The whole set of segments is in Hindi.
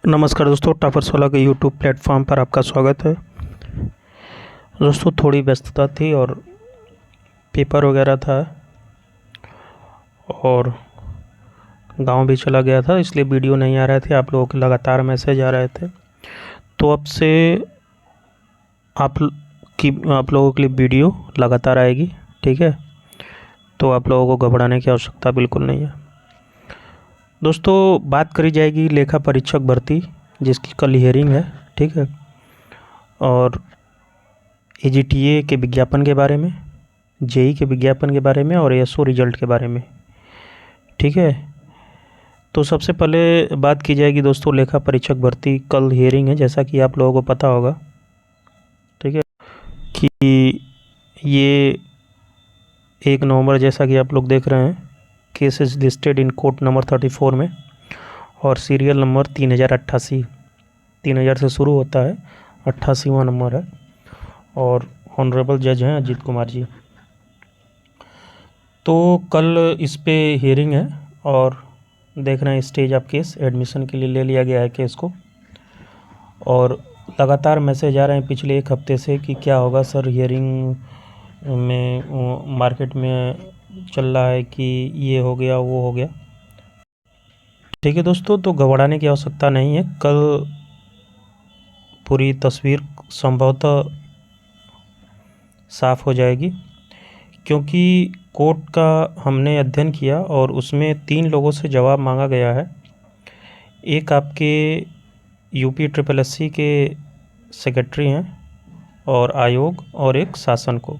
नमस्कार दोस्तों, टॉपर्स वाला के यूट्यूब प्लेटफॉर्म पर आपका स्वागत है। दोस्तों थोड़ी व्यस्तता थी और पेपर वगैरह था और गांव भी चला गया था, इसलिए वीडियो नहीं आ रहे थे। आप लोगों के लगातार मैसेज आ रहे थे, तो अब से आप आप लोगों के लिए वीडियो लगातार आएगी। ठीक है, तो आप लोगों को घबराने की आवश्यकता बिल्कुल नहीं है। दोस्तों बात करी जाएगी लेखा परीक्षक भर्ती, जिसकी कल हियरिंग है। ठीक है, और एजीटीए के विज्ञापन के बारे में, जेई के विज्ञापन के बारे में और एसओ रिजल्ट के बारे में। ठीक है, तो सबसे पहले बात की जाएगी दोस्तों लेखा परीक्षक भर्ती। कल हियरिंग है, जैसा कि आप लोगों को पता होगा। ठीक है, कि ये 1 नवंबर, जैसा कि आप लोग देख रहे हैं, case is listed in court number 34 में और सीरियल नंबर 3088। 3000 से शुरू होता है, 88वां नंबर है और ऑनरेबल जज हैं अजीत कुमार जी। तो कल इस पे हियरिंग है और देख रहे हैं स्टेज ऑफ केस एडमिशन के लिए ले लिया गया है केस को। और लगातार मैसेज आ रहे हैं पिछले 1 हफ्ते से कि क्या होगा सर हियरिंग में, मार्केट में चल रहा है कि ये हो गया वो हो गया। ठीक है दोस्तों, तो घबराने की आवश्यकता नहीं है। कल पूरी तस्वीर संभवतः साफ हो जाएगी, क्योंकि कोर्ट का हमने अध्ययन किया और उसमें 3 लोगों से जवाब मांगा गया है। एक आपके यूपी SSSC के सेक्रेटरी हैं और आयोग, और एक शासन को।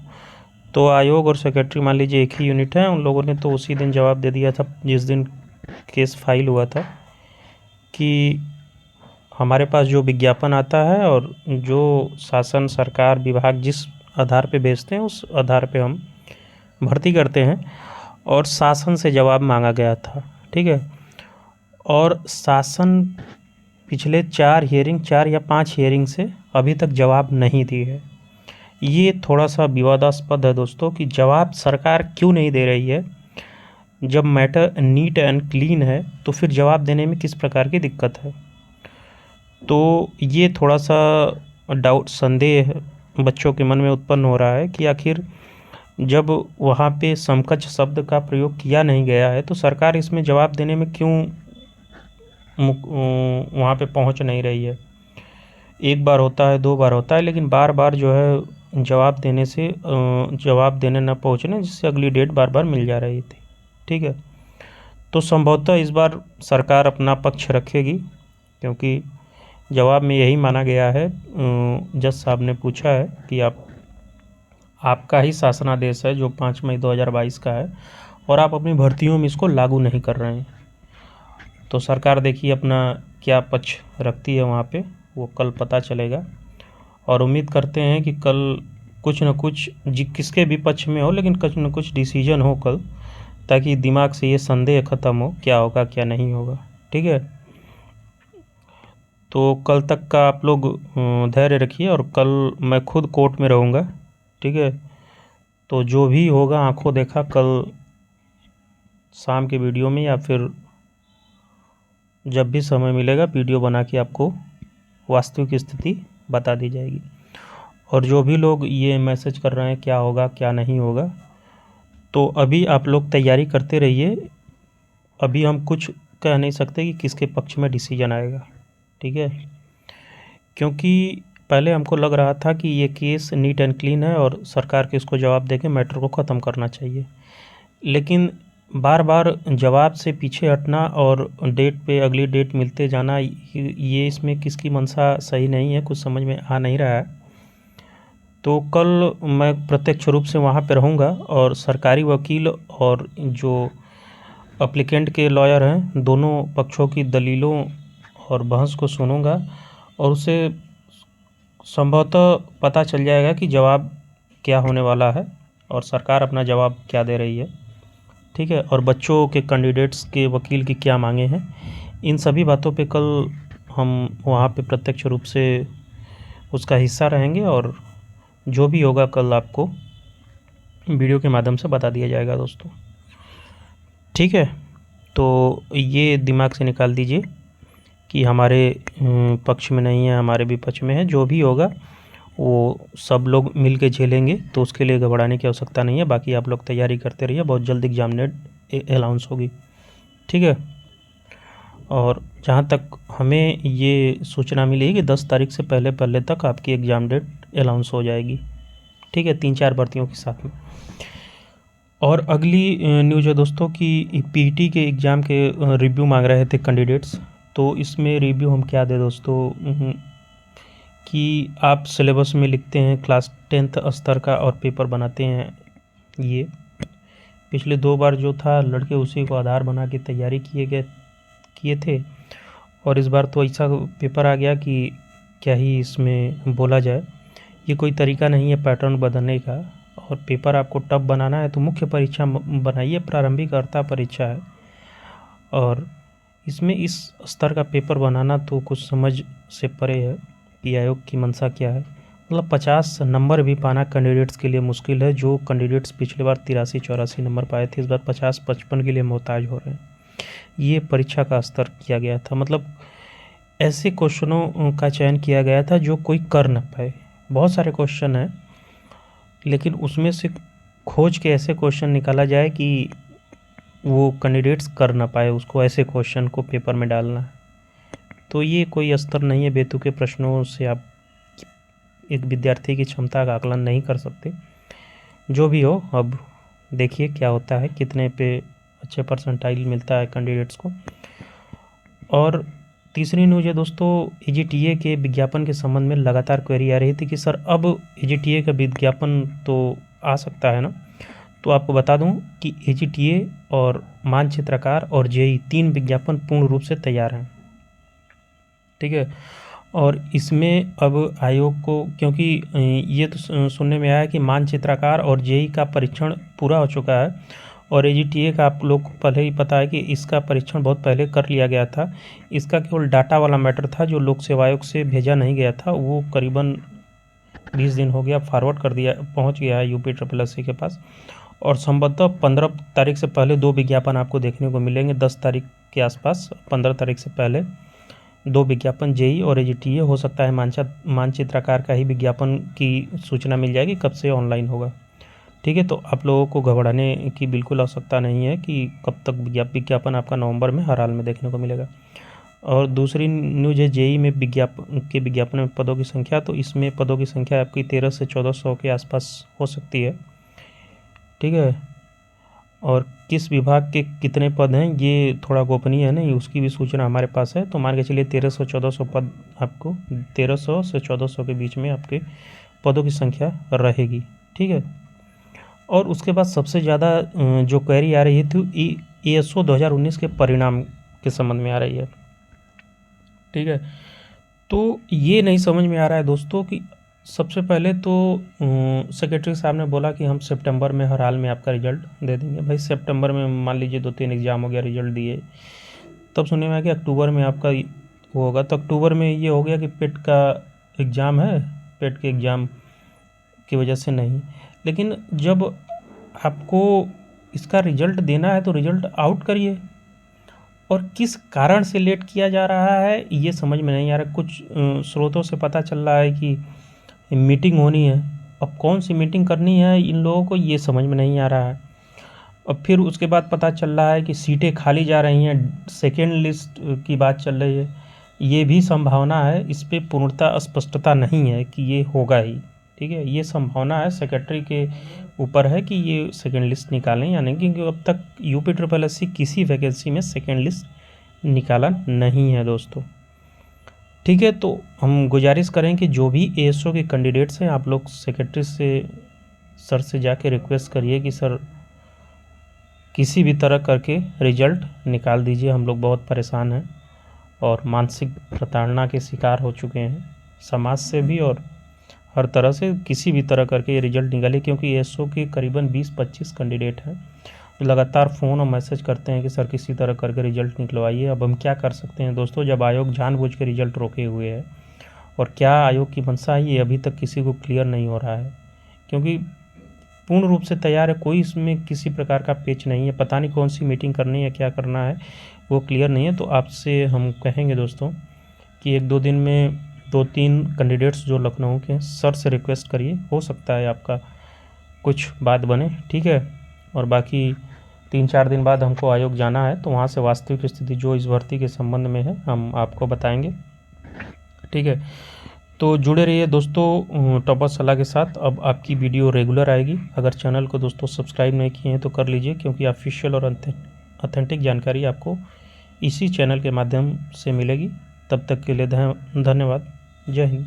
तो आयोग और सेक्रेटरी मान लीजिए एक ही यूनिट है। उन लोगों ने तो उसी दिन जवाब दे दिया था जिस दिन केस फाइल हुआ था, कि हमारे पास जो विज्ञापन आता है और जो शासन, सरकार, विभाग जिस आधार पे भेजते हैं उस आधार पे हम भर्ती करते हैं। और शासन से जवाब मांगा गया था। ठीक है, और शासन पिछले 4 या 5 हियरिंग से अभी तक जवाब नहीं दी है। ये थोड़ा सा विवादास्पद है दोस्तों, कि जवाब सरकार क्यों नहीं दे रही है। जब मैटर नीट एंड क्लीन है तो फिर जवाब देने में किस प्रकार की दिक्कत है। तो ये थोड़ा सा डाउट, संदेह बच्चों के मन में उत्पन्न हो रहा है कि आखिर जब वहाँ पे समकक्ष शब्द का प्रयोग किया नहीं गया है तो सरकार इसमें जवाब देने में क्यों वहाँ पे पहुँच नहीं रही है। एक बार होता है, 2 बार होता है, लेकिन बार बार जो है जवाब देने से जवाब देने न पहुँचने, जिससे अगली डेट बार बार मिल जा रही थी। ठीक है, तो संभवतः इस बार सरकार अपना पक्ष रखेगी, क्योंकि जवाब में यही माना गया है। जज साहब ने पूछा है कि आपका ही शासनादेश है जो 5 मई 2022 का है और आप अपनी भर्तियों में इसको लागू नहीं कर रहे हैं। तो सरकार देखिए अपना क्या पक्ष रखती है वहाँ पे, वो कल पता चलेगा। और उम्मीद करते हैं कि कल कुछ न कुछ किसके भी पक्ष में हो, लेकिन कुछ न कुछ डिसीजन हो कल, ताकि दिमाग से ये संदेह ख़त्म हो क्या होगा क्या नहीं होगा। ठीक है, तो कल तक का आप लोग धैर्य रखिए और कल मैं खुद कोर्ट में रहूँगा। ठीक है, तो जो भी होगा आंखों देखा कल शाम के वीडियो में, या फिर जब भी समय मिलेगा वीडियो बना के आपको वास्तविक स्थिति बता दी जाएगी। और जो भी लोग ये मैसेज कर रहे हैं क्या होगा क्या नहीं होगा, तो अभी आप लोग तैयारी करते रहिए। अभी हम कुछ कह नहीं सकते कि किसके पक्ष में डिसीजन आएगा। ठीक है, क्योंकि पहले हमको लग रहा था कि ये केस नीट एंड क्लीन है और सरकार के इसको जवाब देके मैटर को ख़त्म करना चाहिए, लेकिन बार बार जवाब से पीछे हटना और डेट पे अगली डेट मिलते जाना, ये इसमें किसकी मंशा सही नहीं है, कुछ समझ में आ नहीं रहा है। तो कल मैं प्रत्यक्ष रूप से वहाँ पे रहूँगा और सरकारी वकील और जो अप्लीकेंट के लॉयर हैं, दोनों पक्षों की दलीलों और बहस को सुनूंगा और उसे संभवतः पता चल जाएगा कि जवाब क्या होने वाला है और सरकार अपना जवाब क्या दे रही है। ठीक है, और बच्चों के कैंडिडेट्स के वकील की क्या मांगे हैं, इन सभी बातों पे कल हम वहाँ पे प्रत्यक्ष रूप से उसका हिस्सा रहेंगे और जो भी होगा कल आपको वीडियो के माध्यम से बता दिया जाएगा दोस्तों। ठीक है, तो ये दिमाग से निकाल दीजिए कि हमारे पक्ष में नहीं है, हमारे भी पक्ष में है। जो भी होगा वो सब लोग मिल के झेलेंगे, तो उसके लिए घबराने की आवश्यकता नहीं है। बाकी आप लोग तैयारी करते रहिए, बहुत जल्द एग्ज़ाम डेट अनाउंस होगी, ठीक है। और जहाँ तक हमें ये सूचना मिली कि 10 तारीख से पहले पहले तक आपकी एग्ज़ाम डेट अनाउंस हो जाएगी, ठीक है, 3-4 भर्तियों के साथ में। और अगली न्यूज़ है दोस्तों कि पीटी के एग्ज़ाम के रिव्यू मांग रहे थे कैंडिडेट्स। तो इसमें रिव्यू हम क्या दें दोस्तों, कि आप सिलेबस में लिखते हैं क्लास 10th स्तर का और पेपर बनाते हैं। ये पिछले 2 बार जो था लड़के उसी को आधार बना के तैयारी किए थे, और इस बार तो ऐसा पेपर आ गया कि क्या ही इसमें बोला जाए। ये कोई तरीका नहीं है पैटर्न बदलने का। और पेपर आपको टफ बनाना है तो मुख्य परीक्षा बनाइए, प्रारंभिक अर्हता परीक्षा है। और इसमें इस स्तर का पेपर बनाना तो कुछ समझ से परे है कि आयोग की मंशा क्या है। मतलब 50 नंबर भी पाना कैंडिडेट्स के लिए मुश्किल है। जो कैंडिडेट्स पिछले बार 83-84 नंबर पाए थे, इस बार 50-55 के लिए मोहताज हो रहे हैं। ये परीक्षा का स्तर किया गया था, मतलब ऐसे क्वेश्चनों का चयन किया गया था जो कोई कर न पाए। बहुत सारे क्वेश्चन हैं, लेकिन उसमें से खोज के ऐसे क्वेश्चन निकाला जाए कि वो कैंडिडेट्स कर ना पाए उसको, ऐसे क्वेश्चन को पेपर में डालना है। तो ये कोई स्तर नहीं है, बेतुके प्रश्नों से आप एक विद्यार्थी की क्षमता का आकलन नहीं कर सकते। जो भी हो, अब देखिए क्या होता है, कितने पे अच्छे परसेंटाइल मिलता है कैंडिडेट्स को। और तीसरी न्यूज़ है दोस्तों, एजीटीए के विज्ञापन के संबंध में लगातार क्वेरी आ रही थी कि सर अब एजीटीए का विज्ञापन तो आ सकता है ना। तो आपको बता दूं कि एजीटीए और मानचित्रकार और जेई 3 विज्ञापन पूर्ण रूप से तैयार हैं, ठीक है। और इसमें अब आयोग को, क्योंकि ये तो सुनने में आया कि मानचित्रकार और जेई का परीक्षण पूरा हो चुका है, और एजीटीए का आप लोग को पहले ही पता है कि इसका परीक्षण बहुत पहले कर लिया गया था। इसका केवल डाटा वाला मैटर था जो लोक सेवा आयोग से भेजा नहीं गया था, वो करीबन 20 दिन हो गया फॉरवर्ड कर दिया, पहुंच गया है UPSSC के पास। और संभवतः 15 तारीख से पहले 2 विज्ञापन आपको देखने को मिलेंगे, 10 तारीख के आसपास। 15 तारीख से पहले 2 विज्ञापन जेई और एजीटीए, हो सकता है मानचित्रकार का ही विज्ञापन की सूचना मिल जाएगी कब से ऑनलाइन होगा, ठीक है। तो आप लोगों को घबराने की बिल्कुल आवश्यकता नहीं है कि कब तक विज्ञापन आपका नवंबर में हर हाल में देखने को मिलेगा। और दूसरी न्यूज़ है जेई में विज्ञापन में पदों की संख्या। तो इसमें पदों की संख्या आपकी 1300 से 1400 के आसपास हो सकती है, ठीक है। और किस विभाग के कितने पद हैं ये थोड़ा गोपनीय है, नहीं उसकी भी सूचना हमारे पास है। तो मान के चलिए 1300-1400 पद, आपको 1300 से 1400 के बीच में आपके पदों की संख्या रहेगी, ठीक है। और उसके बाद सबसे ज़्यादा जो क्वेरी आ रही थी ASO 2019 के परिणाम के संबंध में आ रही है, ठीक है। तो ये नहीं समझ में आ रहा है दोस्तों कि सबसे पहले तो सेक्रेटरी साहब ने बोला कि हम सितंबर में हर हाल में आपका रिजल्ट दे देंगे। भाई सितंबर में मान लीजिए 2-3 एग्ज़ाम हो गया, रिजल्ट दिए, तब सुनने में आया कि अक्टूबर में आपका वो होगा। तो अक्टूबर में ये हो गया कि पेट का एग्ज़ाम है, पेट के एग्ज़ाम की वजह से नहीं। लेकिन जब आपको इसका रिजल्ट देना है तो रिजल्ट आउट करिए, और किस कारण से लेट किया जा रहा है ये समझ में नहीं आ रहा। कुछ स्रोतों से पता चल रहा है कि मीटिंग होनी है, अब कौन सी मीटिंग करनी है इन लोगों को ये समझ में नहीं आ रहा है। और फिर उसके बाद पता चल रहा है कि सीटें खाली जा रही हैं, सेकेंड लिस्ट की बात चल रही है। ये भी संभावना है, इस पर पूर्णतः स्पष्टता नहीं है कि ये होगा ही, ठीक है। ये संभावना है, सेक्रेटरी के ऊपर है कि ये सेकेंड लिस्ट निकालें या नहीं, क्योंकि अब तक UPSSC किसी वैकेंसी में सेकेंड लिस्ट निकाला नहीं है दोस्तों, ठीक है। तो हम गुजारिश करें कि जो भी ASO के कैंडिडेट्स हैं, आप लोग सेक्रेटरी से सर से जाके रिक्वेस्ट करिए कि सर किसी भी तरह करके रिजल्ट निकाल दीजिए। हम लोग बहुत परेशान हैं और मानसिक प्रताड़ना के शिकार हो चुके हैं, समाज से भी और हर तरह से। किसी भी तरह करके ये रिजल्ट निकाले, क्योंकि ASO के करीबन 20-25 कैंडिडेट हैं लगातार फ़ोन और मैसेज करते हैं कि सर किसी तरह करके रिजल्ट निकलवाइए। अब हम क्या कर सकते हैं दोस्तों, जब आयोग जानबूझ के रिजल्ट रोके हुए है, और क्या आयोग की मंशा है ये अभी तक किसी को क्लियर नहीं हो रहा है। क्योंकि पूर्ण रूप से तैयार है, कोई इसमें किसी प्रकार का पेच नहीं है। पता नहीं कौन सी मीटिंग करनी है, क्या करना है, वो क्लियर नहीं है। तो आपसे हम कहेंगे दोस्तों कि 1-2 दिन में 2-3 कैंडिडेट्स जो लखनऊ के हैं, सर से रिक्वेस्ट करिए, हो सकता है आपका कुछ बात बने, ठीक है। और बाकी 3-4 दिन बाद हमको आयोग जाना है, तो वहाँ से वास्तविक स्थिति जो इस भर्ती के संबंध में है हम आपको बताएंगे, ठीक है। तो जुड़े रहिए दोस्तों टॉपर सलाह के साथ। अब आपकी वीडियो रेगुलर आएगी। अगर चैनल को दोस्तों सब्सक्राइब नहीं किए हैं तो कर लीजिए, क्योंकि ऑफिशियल और ऑथेंटिक जानकारी आपको इसी चैनल के माध्यम से मिलेगी। तब तक के लिए धन्यवाद। जय हिंद।